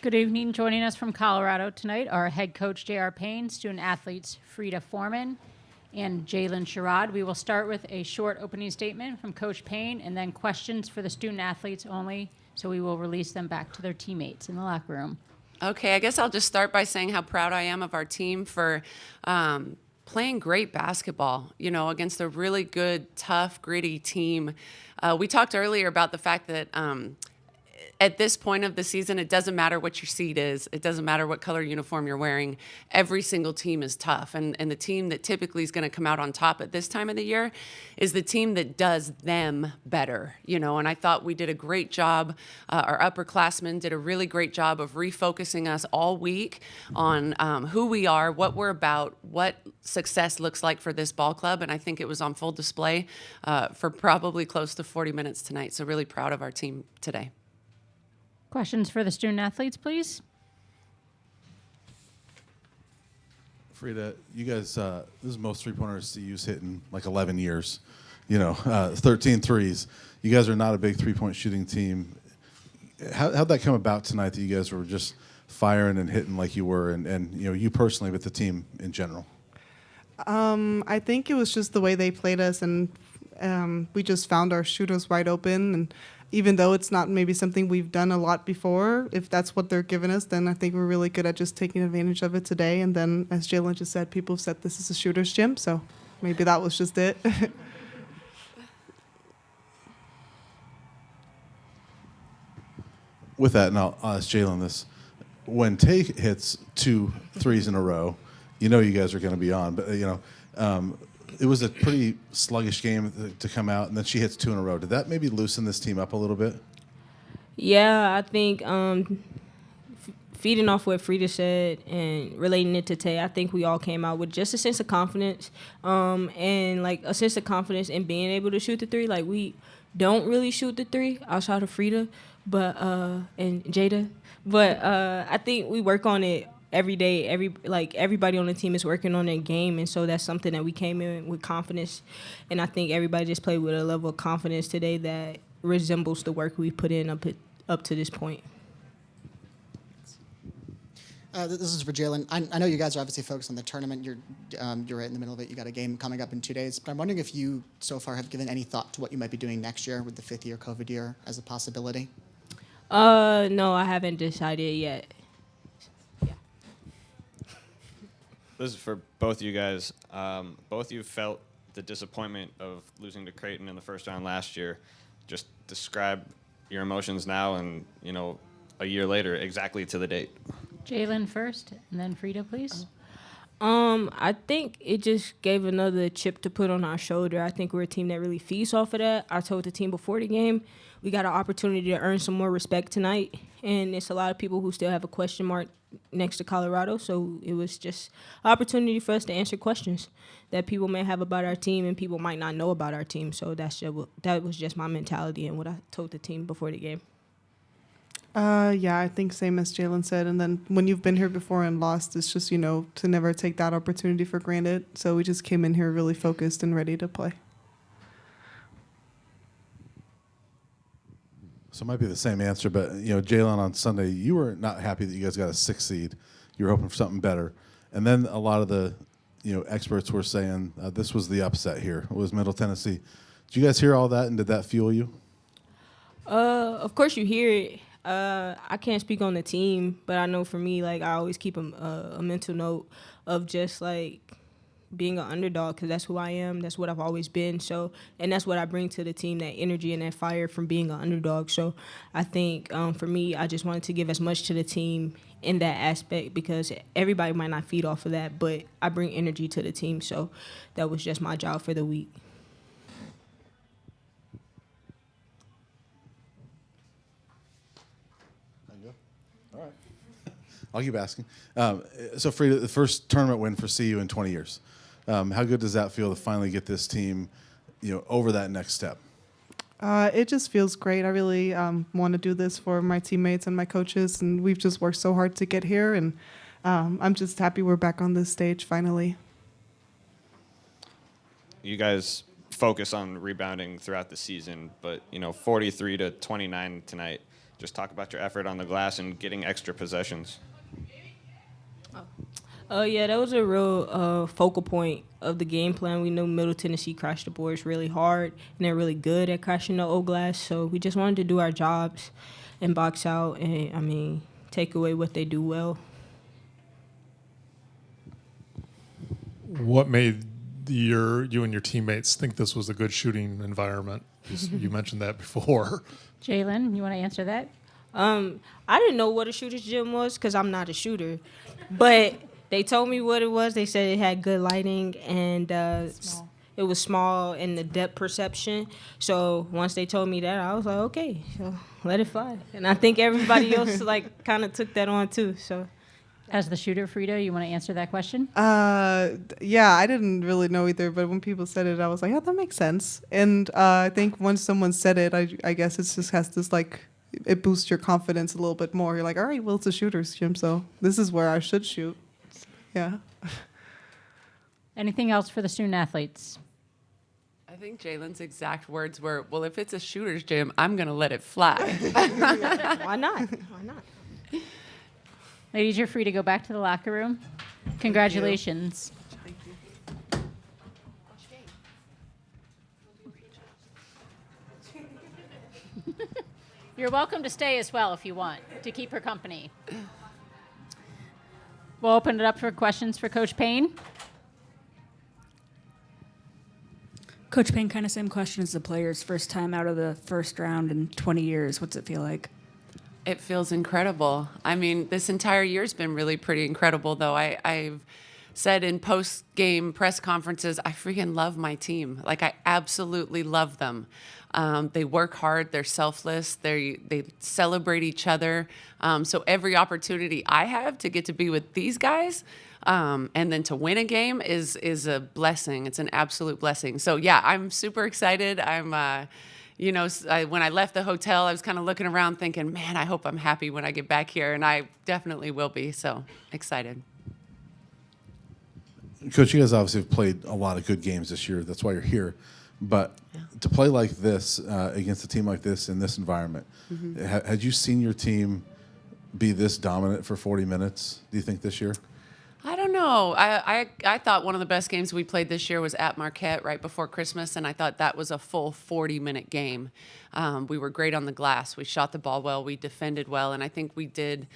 Good evening. Joining us from Colorado tonight are head coach J.R. Payne, student athletes Frida Foreman, and Jalen Sherrod. We will start with a short opening statement from Coach Payne and then questions for the student athletes only, so we will release them back to their teammates in the locker room. Okay, I guess I'll just start by saying how proud I am of our team for playing great basketball, against a really good, tough, gritty team. We talked earlier about the fact that at this point of the season, it doesn't matter what your seed is. It doesn't matter what color uniform you're wearing. Every single team is tough. And the team that typically is going to come out on top at this time of the year is the team that does them better, And I thought we did a great job. Our upperclassmen did a really great job of refocusing us all week on who we are, what we're about, what success looks like for this ball club. And I think it was on full display for probably close to 40 minutes tonight. So really proud of our team today. Questions for the student athletes, please. Frida, you guys, this is most three-pointers CU's hit in like 11 years. 13 threes. You guys are not a big three-point shooting team. How'd that come about tonight that you guys were just firing and hitting like you were, and you personally, but the team in general? I think it was just the way they played us, and we just found our shooters wide open. And even though it's not maybe something we've done a lot before, if that's what they're giving us, then I think we're really good at just taking advantage of it today. And then, as Jalen just said, people have said this is a shooter's gym, so maybe that was just it. With that, and I'll ask Jalen this. When Tay hits 2 threes in a row, you guys are going to be on. But, it was a pretty sluggish game to come out, and then she hits 2 in a row. Did that maybe loosen this team up a little bit? Yeah, I think feeding off what Frida said and relating it to Tay, I think we all came out with just a sense of confidence and, a sense of confidence in being able to shoot the three. Like, we don't really shoot the three outside of Frida and Jada. But I think we work on it every day. Everybody on the team is working on their game, and so that's something that we came in with confidence. And I think everybody just played with a level of confidence today that resembles the work we put in up to this point. This is for Jalen. I know you guys are obviously focused on the tournament. You're right in the middle of it. You got a game coming up in 2 days. But I'm wondering if you so far have given any thought to what you might be doing next year with the 5th-year COVID year as a possibility. No, I haven't decided yet. This is for both of you guys. Both of you felt the disappointment of losing to Creighton in the first round last year. Just describe your emotions now and, a year later, exactly to the date. Jalen first, and then Frida, please. I think it just gave another chip to put on our shoulder. I think we're a team that really feeds off of that. I told the team before the game, we got an opportunity to earn some more respect tonight, and it's a lot of people who still have a question mark next to Colorado, so it was just an opportunity for us to answer questions that people may have about our team and people might not know about our team. So that was just my mentality and what I told the team before the game. Yeah, I think same as Jalen said. And then when you've been here before and lost, it's just, to never take that opportunity for granted. So we just came in here really focused and ready to play. So it might be the same answer, but, Jalen, on Sunday, you were not happy that you guys got a 6th seed. You were hoping for something better. And then a lot of the, experts were saying this was the upset here. It was Middle Tennessee. Did you guys hear all that, and did that fuel you? Of course you hear it. I can't speak on the team, but I know for me, I always keep a mental note of just, being an underdog, because that's who I am. That's what I've always been. So, and that's what I bring to the team, that energy and that fire from being an underdog. So I think for me, I just wanted to give as much to the team in that aspect, because everybody might not feed off of that, but I bring energy to the team. So that was just my job for the week. All right. I'll keep asking. So, Frida, the first tournament win for CU in 20 years. How good does that feel to finally get this team, over that next step? It just feels great. I really want to do this for my teammates and my coaches, and we've just worked so hard to get here, and I'm just happy we're back on this stage finally. You guys focus on rebounding throughout the season, but 43 to 29 tonight. just talk about your effort on the glass and getting extra possessions. Yeah, that was a real focal point of the game plan. We know Middle Tennessee crashed the boards really hard, and they're really good at crashing the old glass. So we just wanted to do our jobs and box out and, take away what they do well. What made you and your teammates think this was a good shooting environment? You mentioned that before. Jalen, you want to answer that? I didn't know what a shooter's gym was because I'm not a shooter, but they told me what it was. They said it had good lighting and it was small in the depth perception. So once they told me that, I was like, okay, so let it fly. And I think everybody else kind of took that on too. So. As the shooter, Frida, you want to answer that question? Yeah, I didn't really know either, but when people said it, I was like, yeah, that makes sense. And I think once someone said it, I guess it just has this it boosts your confidence a little bit more. You're like, all right, well, it's a shooter's gym, so this is where I should shoot. Yeah. Anything else for the student athletes? I think Jalen's exact words were, well, if it's a shooter's gym, I'm going to let it fly. Why not? Why not? Ladies, you're free to go back to the locker room. Congratulations. Thank you. You're welcome to stay as well if you want, to keep her company. We'll open it up for questions for Coach Payne. Coach Payne, kind of same question as the players. First time out of the first round in 20 years. What's it feel like? It feels incredible. I mean, this entire year's been really pretty incredible, though. I've said in post-game press conferences, I freaking love my team. Like, I absolutely love them. They work hard. They're selfless. They celebrate each other. So every opportunity I have to get to be with these guys and then to win a game is a blessing. It's an absolute blessing. So, yeah, I'm super excited. I'm when I left the hotel, I was kind of looking around thinking, man, I hope I'm happy when I get back here. And I definitely will be. So excited. Coach, you guys obviously have played a lot of good games this year. That's why you're here. But to play like this against a team like this in this environment, had you seen your team be this dominant for 40 minutes, do you think, this year? I don't know. I thought one of the best games we played this year was at Marquette right before Christmas, and I thought that was a full 40-minute game. We were great on the glass. We shot the ball well. We defended well, and I think we did.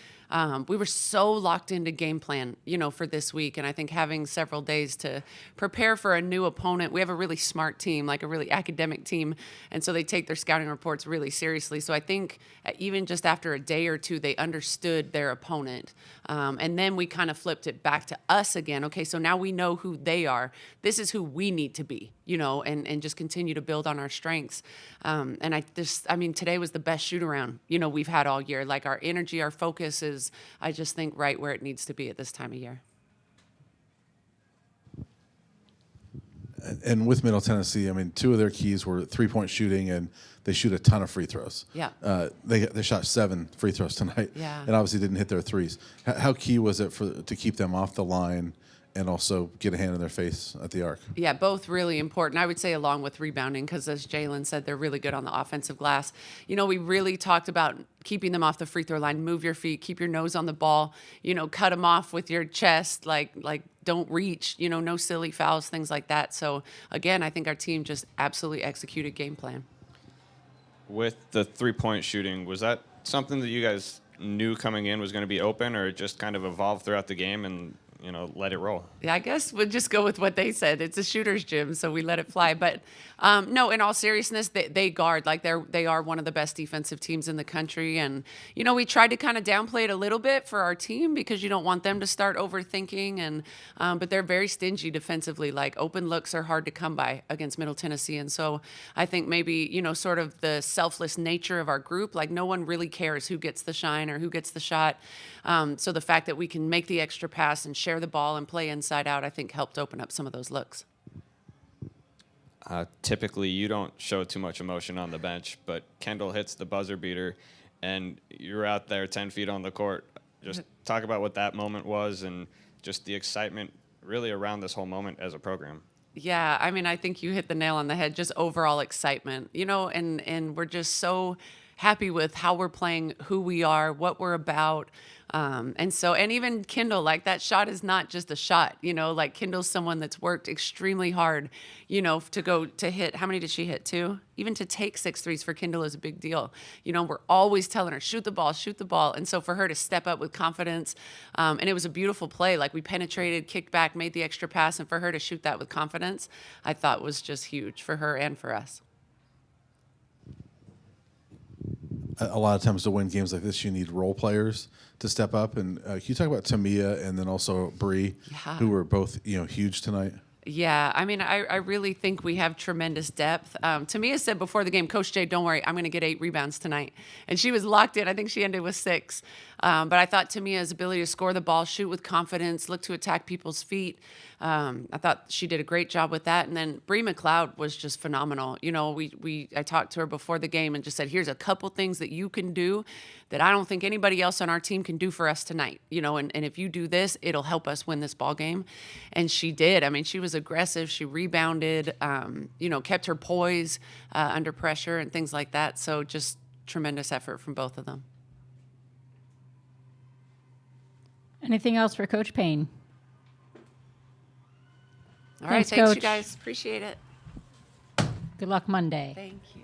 We were so locked into game plan, for this week, and I think having several days to prepare for a new opponent. We have a really smart team, like a really academic team, and so they take their scouting reports really seriously. So I think even just after a day or two, they understood their opponent, and then we kind of flipped it back to us again. Okay, so now we know who they are. This is who we need to be, and just continue to build on our strengths. And today was the best shoot around, we've had all year. Like, our energy, our focus is, I just think, right where it needs to be at this time of year. And with Middle Tennessee, two of their keys were three-point shooting, and they shoot a ton of free throws. Yeah. They shot 7 free throws tonight, and obviously didn't hit their threes. How key was it to keep them off the line and also get a hand in their face at the arc? Yeah, both really important. I would say along with rebounding, because as Jalen said, they're really good on the offensive glass. We really talked about keeping them off the free throw line. Move your feet, keep your nose on the ball, cut them off with your chest, like don't reach, no silly fouls, things like that. So again, I think our team just absolutely executed game plan. With the three-point shooting, was that something that you guys knew coming in was going to be open, or it just kind of evolved throughout the game and let it roll? Yeah, I guess we'll just go with what they said. It's a shooter's gym, so we let it fly. But no, in all seriousness, they guard. Like, they are one of the best defensive teams in the country. And, we tried to kind of downplay it a little bit for our team because you don't want them to start overthinking. And but they're very stingy defensively. Like, open looks are hard to come by against Middle Tennessee. And so I think maybe, sort of the selfless nature of our group, like no one really cares who gets the shine or who gets the shot. So the fact that we can make the extra pass and share the ball and play inside out, I think helped open up some of those looks. Typically, you don't show too much emotion on the bench, but Kendall hits the buzzer beater, and you're out there 10 feet on the court. Just talk about what that moment was and just the excitement really around this whole moment as a program. Yeah, I think you hit the nail on the head, just overall excitement, and we're just so happy with how we're playing, who we are, what we're about. And even Kendall, like that shot is not just a shot, like Kendall's someone that's worked extremely hard, to hit. How many did she hit? 2? Even to take 6 threes for Kendall is a big deal. We're always telling her, shoot the ball, shoot the ball. And so for her to step up with confidence, and it was a beautiful play. Like we penetrated, kicked back, made the extra pass. And for her to shoot that with confidence, I thought was just huge for her and for us. A lot of times to win games like this, you need role players to step up. And can you talk about Tamia and then also Bree, who were both huge tonight? Yeah, I mean, I really think we have tremendous depth. Tamia said before the game, Coach Jay, don't worry, I'm going to get 8 rebounds tonight. And she was locked in. I think she ended with 6. But I thought Tamia's ability to score the ball, shoot with confidence, look to attack people's feet, I thought she did a great job with that. And then Bree McLeod was just phenomenal. I talked to her before the game and just said, here's a couple things that you can do that I don't think anybody else on our team can do for us tonight. And if you do this, it'll help us win this ball game. And she did. I mean, she was aggressive. She rebounded, kept her poise under pressure and things like that. So just tremendous effort from both of them. Anything else for Coach Payne? All right, thanks, you guys. Appreciate it. Good luck Monday. Thank you.